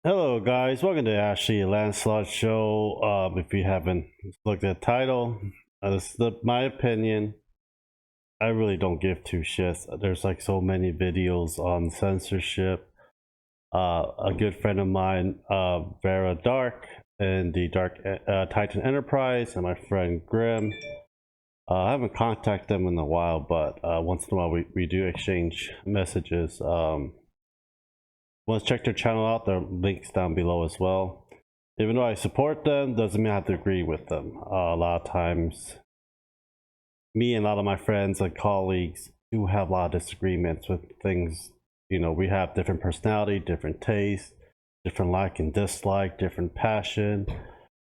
Hello, guys. Welcome to Ashley Lancelot Show. If you haven't looked at the title, this is my opinion. I really don't give two shits. There's like so many videos on censorship. A good friend of mine, Vera Dark, and the Dark Titan Enterprise, and my friend Grim. I haven't contacted them in a while, but once in a while we do exchange messages. Once check their channel out, there are links down below as well. Even though I support them, doesn't mean I have to agree with them. A lot of times, me and a lot of my friends and colleagues do have a lot of disagreements with things. You know, we have different personality, different taste, different like and dislike, different passion,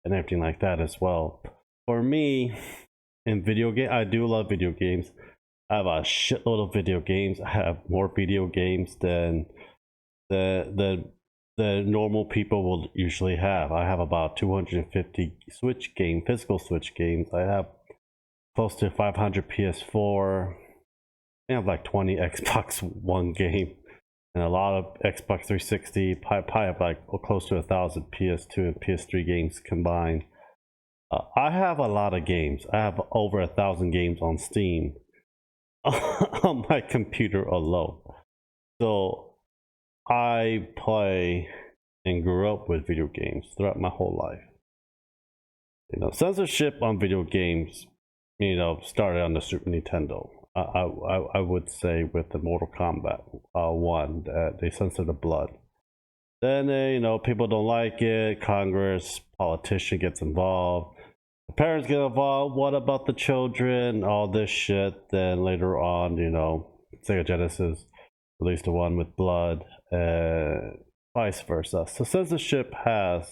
and everything like that as well. For me, in video game, I do love video games. I have a shitload of video games. I have more video games than the normal people will usually have. I have about 250 physical Switch games. I have close to 500 PS4. I have like 20 Xbox One game and a lot of Xbox 360. Probably have like close to 1,000 PS2 and PS3 games combined. I have a lot of games. I have over 1,000 games on Steam on my computer alone. So I play and grew up with video games throughout my whole life. You know, censorship on video games, you know, started on the Super Nintendo. I would say with the Mortal Kombat 1, they censored the blood. Then, you know, people don't like it. Congress, politician gets involved. The parents get involved. What about the children? All this shit. Then later on, you know, Sega Genesis released the one with blood. Vice versa. So censorship has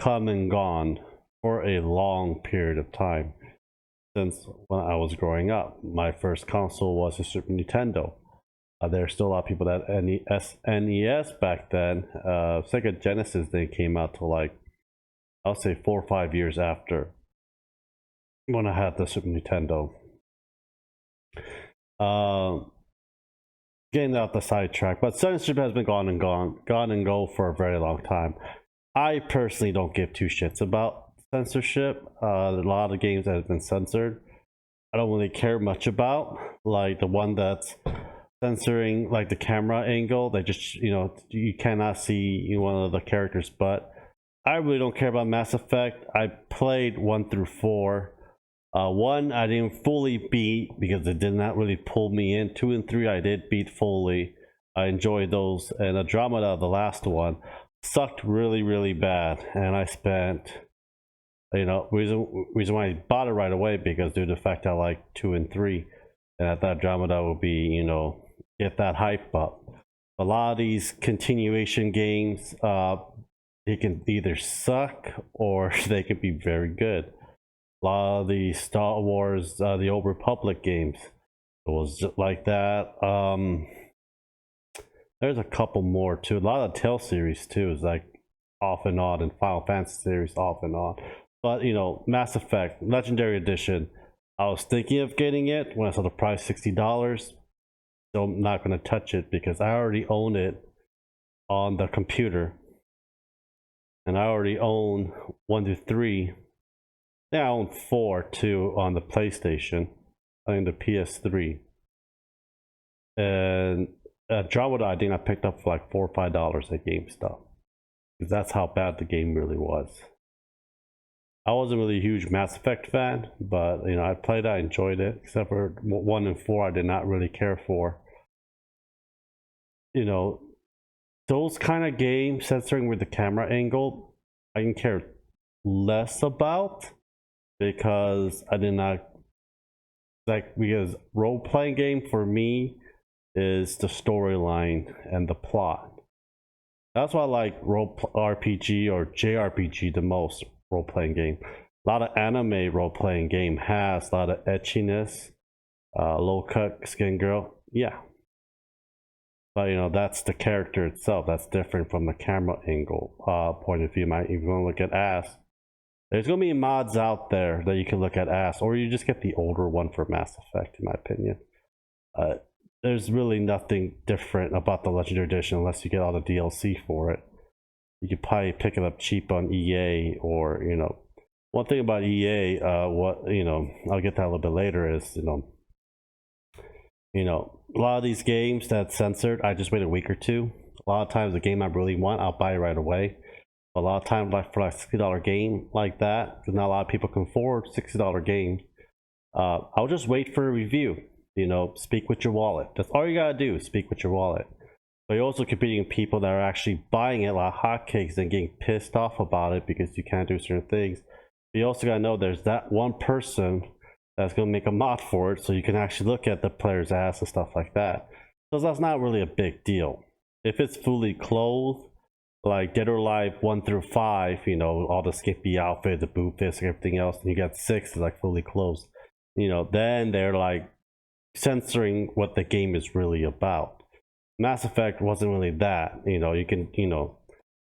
come and gone for a long period of time since when I was growing up. My first console was a Super Nintendo. There's still a lot of people that NES back then. Sega Genesis they came out to like I'll say 4 or 5 years after when I had the Super Nintendo. Getting out the sidetrack, but censorship has been gone and go for a very long time. I personally don't give two shits about censorship. A lot of games that have been censored, I don't really care much about. Like the one that's censoring, like the camera angle, they just you cannot see one of the characters' butt. I really don't care about Mass Effect. I played 1 through 4. 1 I didn't fully beat because it did not really pull me in. 2 and 3 I did beat fully. I enjoyed those, and Andromeda, the last one, sucked really bad. And I spent, reason why I bought it right away because due to the fact I like 2 and 3, and I thought Andromeda would be, get that hype up. A lot of these continuation games, they can either suck or they can be very good. A lot of the Star Wars, the Old Republic games, it was just like that. There's a couple more too. A lot of Tale series too is like off and on, and Final Fantasy series off and on. But Mass Effect Legendary Edition, I was thinking of getting it when I saw the price $60. So I'm not going to touch it because I already own it on the computer, and I already own 1 to 3. Yeah, I own 4 too on the PlayStation, on the PS3, and Andromeda I think I picked up for like $4 or $5 at GameStop, because that's how bad the game really was. I wasn't really a huge Mass Effect fan, but I played it, I enjoyed it, except for 1 and 4 I did not really care for. Those kind of games censoring with the camera angle, I can care less about, because I did not because role-playing game for me is the storyline and the plot. That's why I like role RPG or JRPG the most. Role-playing game, a lot of anime role-playing game has a lot of etchiness, low cut skin girl, yeah, but that's the character itself. That's different from the camera angle point of view. If you want to look at ass, there's going to be mods out there that you can look at ass, or you just get the older one for Mass Effect, in my opinion. There's really nothing different about the Legendary Edition unless you get all the DLC for it. you could probably pick it up cheap on EA. Or one thing about EA, what I'll get that a little bit later, is a lot of these games that's censored, I just wait a week or two. A lot of times the game I really want, I'll buy it right away. A lot of times, like for a $60 game like that, because not a lot of people can afford $60 games, I'll just wait for a review. Speak with your wallet. That's all you gotta do, speak with your wallet. But you're also competing with people that are actually buying it like hotcakes and getting pissed off about it because you can't do certain things. But you also gotta know there's that one person that's gonna make a mod for it, so you can actually look at the player's ass and stuff like that. So that's not really a big deal. If it's fully clothed, like Dead or Alive 1 through 5, all the skimpy outfit, the boot fist, and everything else, and you got 6 is like fully closed, then they're like censoring what the game is really about. Mass Effect wasn't really that. You can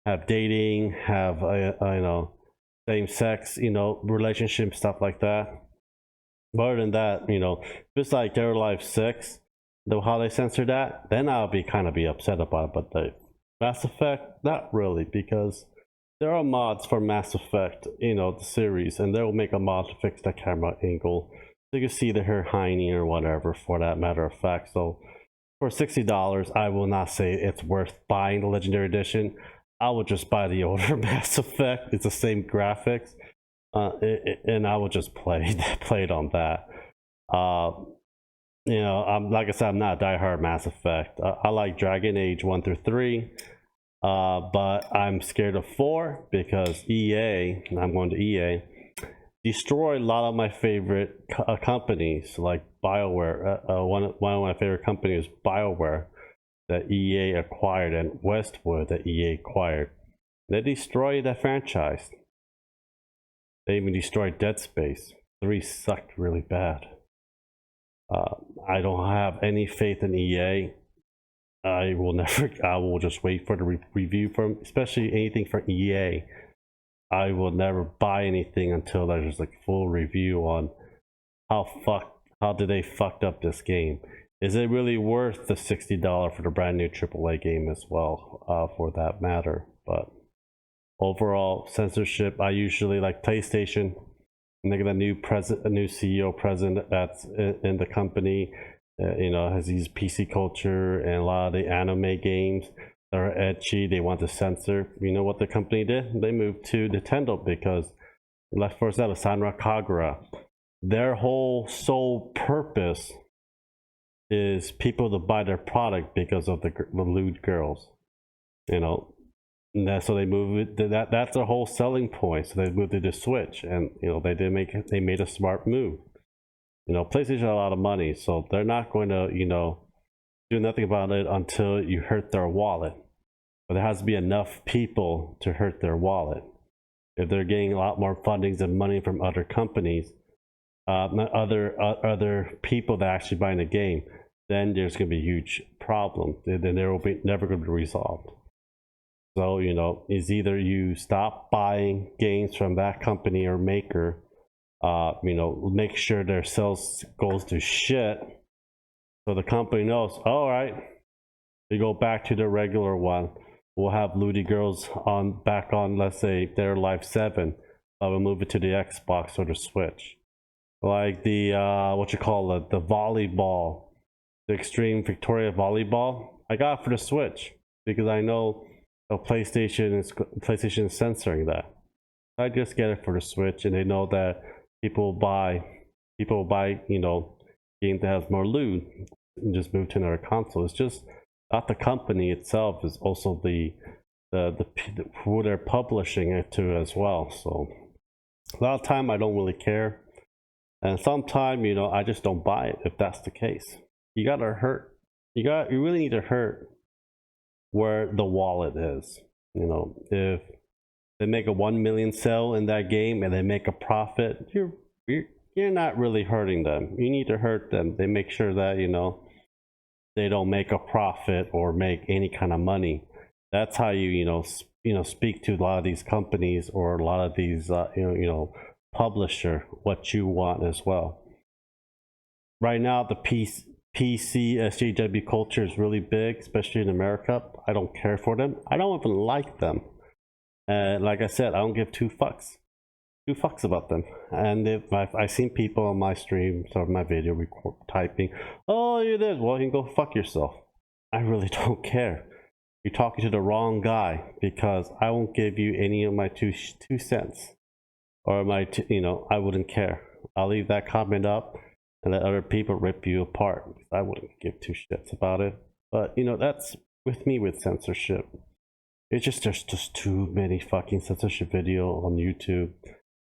have dating, have same sex relationship, stuff like that. But other than that, just like Dead or Alive 6, how they censor that, then I'll be upset about it. But the Mass Effect, not really, because there are mods for Mass Effect, the series, and they'll make a mod to fix that camera angle, so you can see the hair hiney or whatever, for that matter of fact. So for $60, I will not say it's worth buying the Legendary Edition. I would just buy the older Mass Effect. It's the same graphics, and I would just play it on that. Like I said, I'm not a diehard Mass Effect. I like Dragon Age 1 through 3, but I'm scared of 4 because EA, and I'm going to EA, destroyed a lot of my favorite companies, like BioWare. One of my favorite companies, BioWare, that EA acquired, and Westwood that EA acquired. They destroyed that franchise. They even destroyed Dead Space. 3 sucked really bad. I don't have any faith in EA. I will just wait for the review from, especially anything from EA. I will never buy anything until there's like full review on how did they fucked up this game. Is it really worth the $60 for the brand new AAA game as well, for that matter? But overall, censorship, I usually like PlayStation. And they got a new CEO president that's in the company. Has used PC culture, and a lot of the anime games that are ecchi, they want to censor. You know what the company did? They moved to Nintendo because, like, first out of Sanra Kagura, their whole sole purpose is people to buy their product because of the lewd girls. And so they moved it. That's their whole selling point. So they moved it to Switch, and they made a smart move. PlayStation had a lot of money, so they're not going to do nothing about it until you hurt their wallet. But there has to be enough people to hurt their wallet. If they're getting a lot more fundings and money from other companies, other people that actually buying the game, then there's going to be a huge problem. Then there will be never going to be resolved. So is either you stop buying games from that company or maker. Make sure their sales goes to shit, so the company knows, all right, we go back to the regular one. We'll have Lewdy girls back on, let's say, Dead or Alive 7. We'll move it to the Xbox or the Switch. Like the the volleyball, the Extreme Victoria volleyball. I got it for the Switch because I know PlayStation is censoring that. I just get it for the Switch, and they know that people buy game that has more loot and just move to another console. It's just not the company itself, is also the who they're publishing it to as well. So a lot of time I don't really care, and sometime I just don't buy it if that's the case. You really need to hurt where the wallet is. If they make a 1 million sale in that game and they make a profit, you're not really hurting them. You need to hurt them. They make sure that they don't make a profit or make any kind of money. That's how you speak to a lot of these companies or a lot of these publisher what you want as well. Right now, the PC SJW culture is really big, especially in America. I don't care for them. I don't even like them. And like I said, I don't give two fucks about them. And if I've seen people on my streams or my video record typing, oh, you did, well, you can go fuck yourself. I really don't care. You're talking to the wrong guy, because I won't give you any of my two cents, or my I wouldn't care. I'll leave that comment up and let other people rip you apart. I wouldn't give two shits about it. But that's with me with censorship. It's just there's just too many fucking censorship video on YouTube.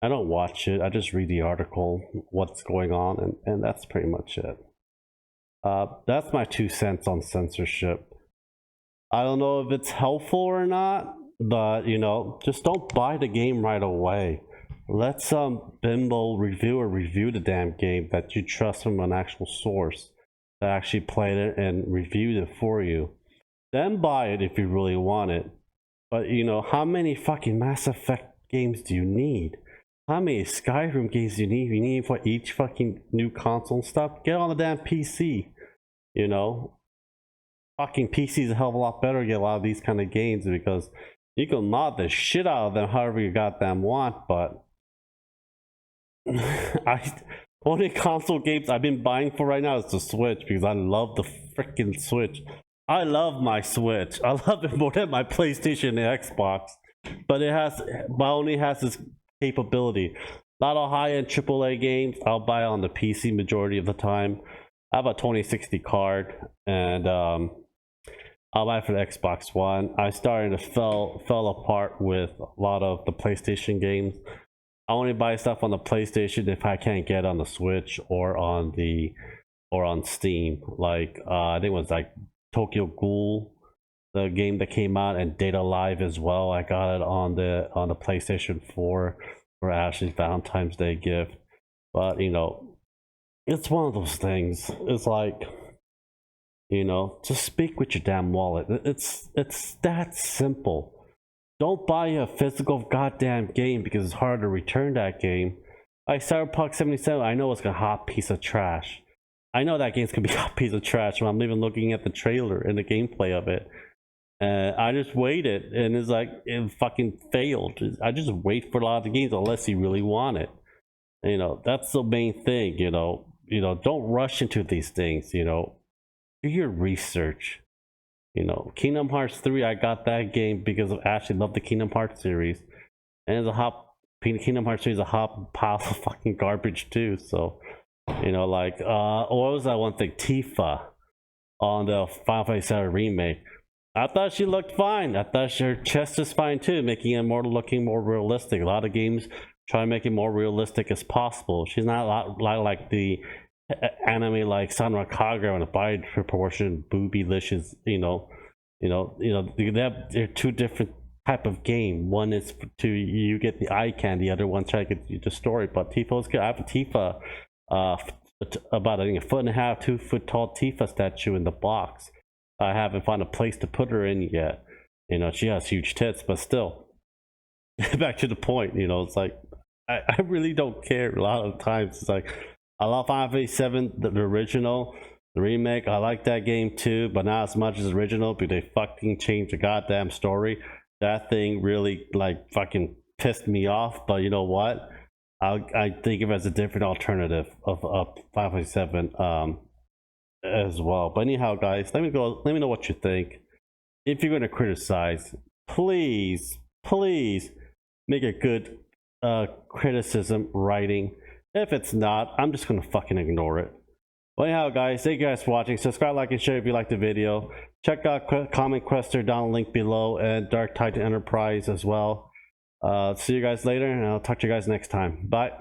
I don't watch it. I just read the article, what's going on, and that's pretty much it. That's my 2 cents on censorship. I don't know if it's helpful or not, but just don't buy the game right away. Let some bimbo reviewer review the damn game that you trust from an actual source that actually played it and reviewed it for you. Then buy it if you really want it. But how many fucking Mass Effect games do you need? How many Skyrim games do you need? You need for each fucking new console and stuff? Get on the damn PC. Fucking PC is a hell of a lot better to get a lot of these kind of games, because you can mod the shit out of them however you goddamn want. But only console games I've been buying for right now is the Switch, because I love the freaking Switch. I love my Switch. I love it more than my PlayStation and Xbox. But only has this capability. A lot of high-end AAA games I'll buy on the PC majority of the time. I have a 2060 card, and I'll buy for the Xbox One. I started to fell apart with a lot of the PlayStation games. I only buy stuff on the PlayStation if I can't get on the Switch or on Steam. Like I think it was like Tokyo Ghoul, the game that came out, and Data Live as well. I got it on the PlayStation 4 for Ashley's Valentine's Day gift. But it's one of those things. It's like, just speak with your damn wallet. It's that simple. Don't buy a physical goddamn game because it's hard to return that game. Like Cyberpunk 77, I know it's a hot piece of trash. I know that game's gonna be a hot piece of trash when I'm even looking at the trailer and the gameplay of it. I just waited, and it's like it fucking failed. I just wait for a lot of the games unless you really want it. That's the main thing. Don't rush into these things. Do your research. Kingdom Hearts 3, I got that game because I actually love the Kingdom Hearts series, and Kingdom Hearts 3 is a hot pile of fucking garbage too. So, what was that one thing? Tifa on the Final Fantasy VII remake. I thought she looked fine. I thought her chest is fine too, making it looking more realistic. A lot of games try to make it more realistic as possible. She's not a lot like the anime like Sanra Kagura and a body proportion, boobylicious. They're two different type of game. One is to you get the eye candy. The other one's trying to get the story. But Tifa's good. I have a Tifa, about I think 1.5 2 foot tall Tifa statue in the box. I haven't found a place to put her in yet. She has huge tits, but still. Back to the point. It's like I really don't care. A lot of times it's like I love Final Fantasy VII, the original, the remake. I like that game too, but not as much as the original because they fucking changed the goddamn story. That thing really fucking pissed me off. But you know what? I think of it as a different alternative of Final Fantasy VII as well. But anyhow, guys, let me know what you think. If you're going to criticize, please make a good criticism writing. If it's not, I'm just gonna fucking ignore it. Well, anyhow, guys, thank you guys for watching. Subscribe, like, and share if you liked the video. Check out Comic Quester down the link below, and Dark Titan Enterprise as well. See you guys later, and I'll talk to you guys next time. Bye.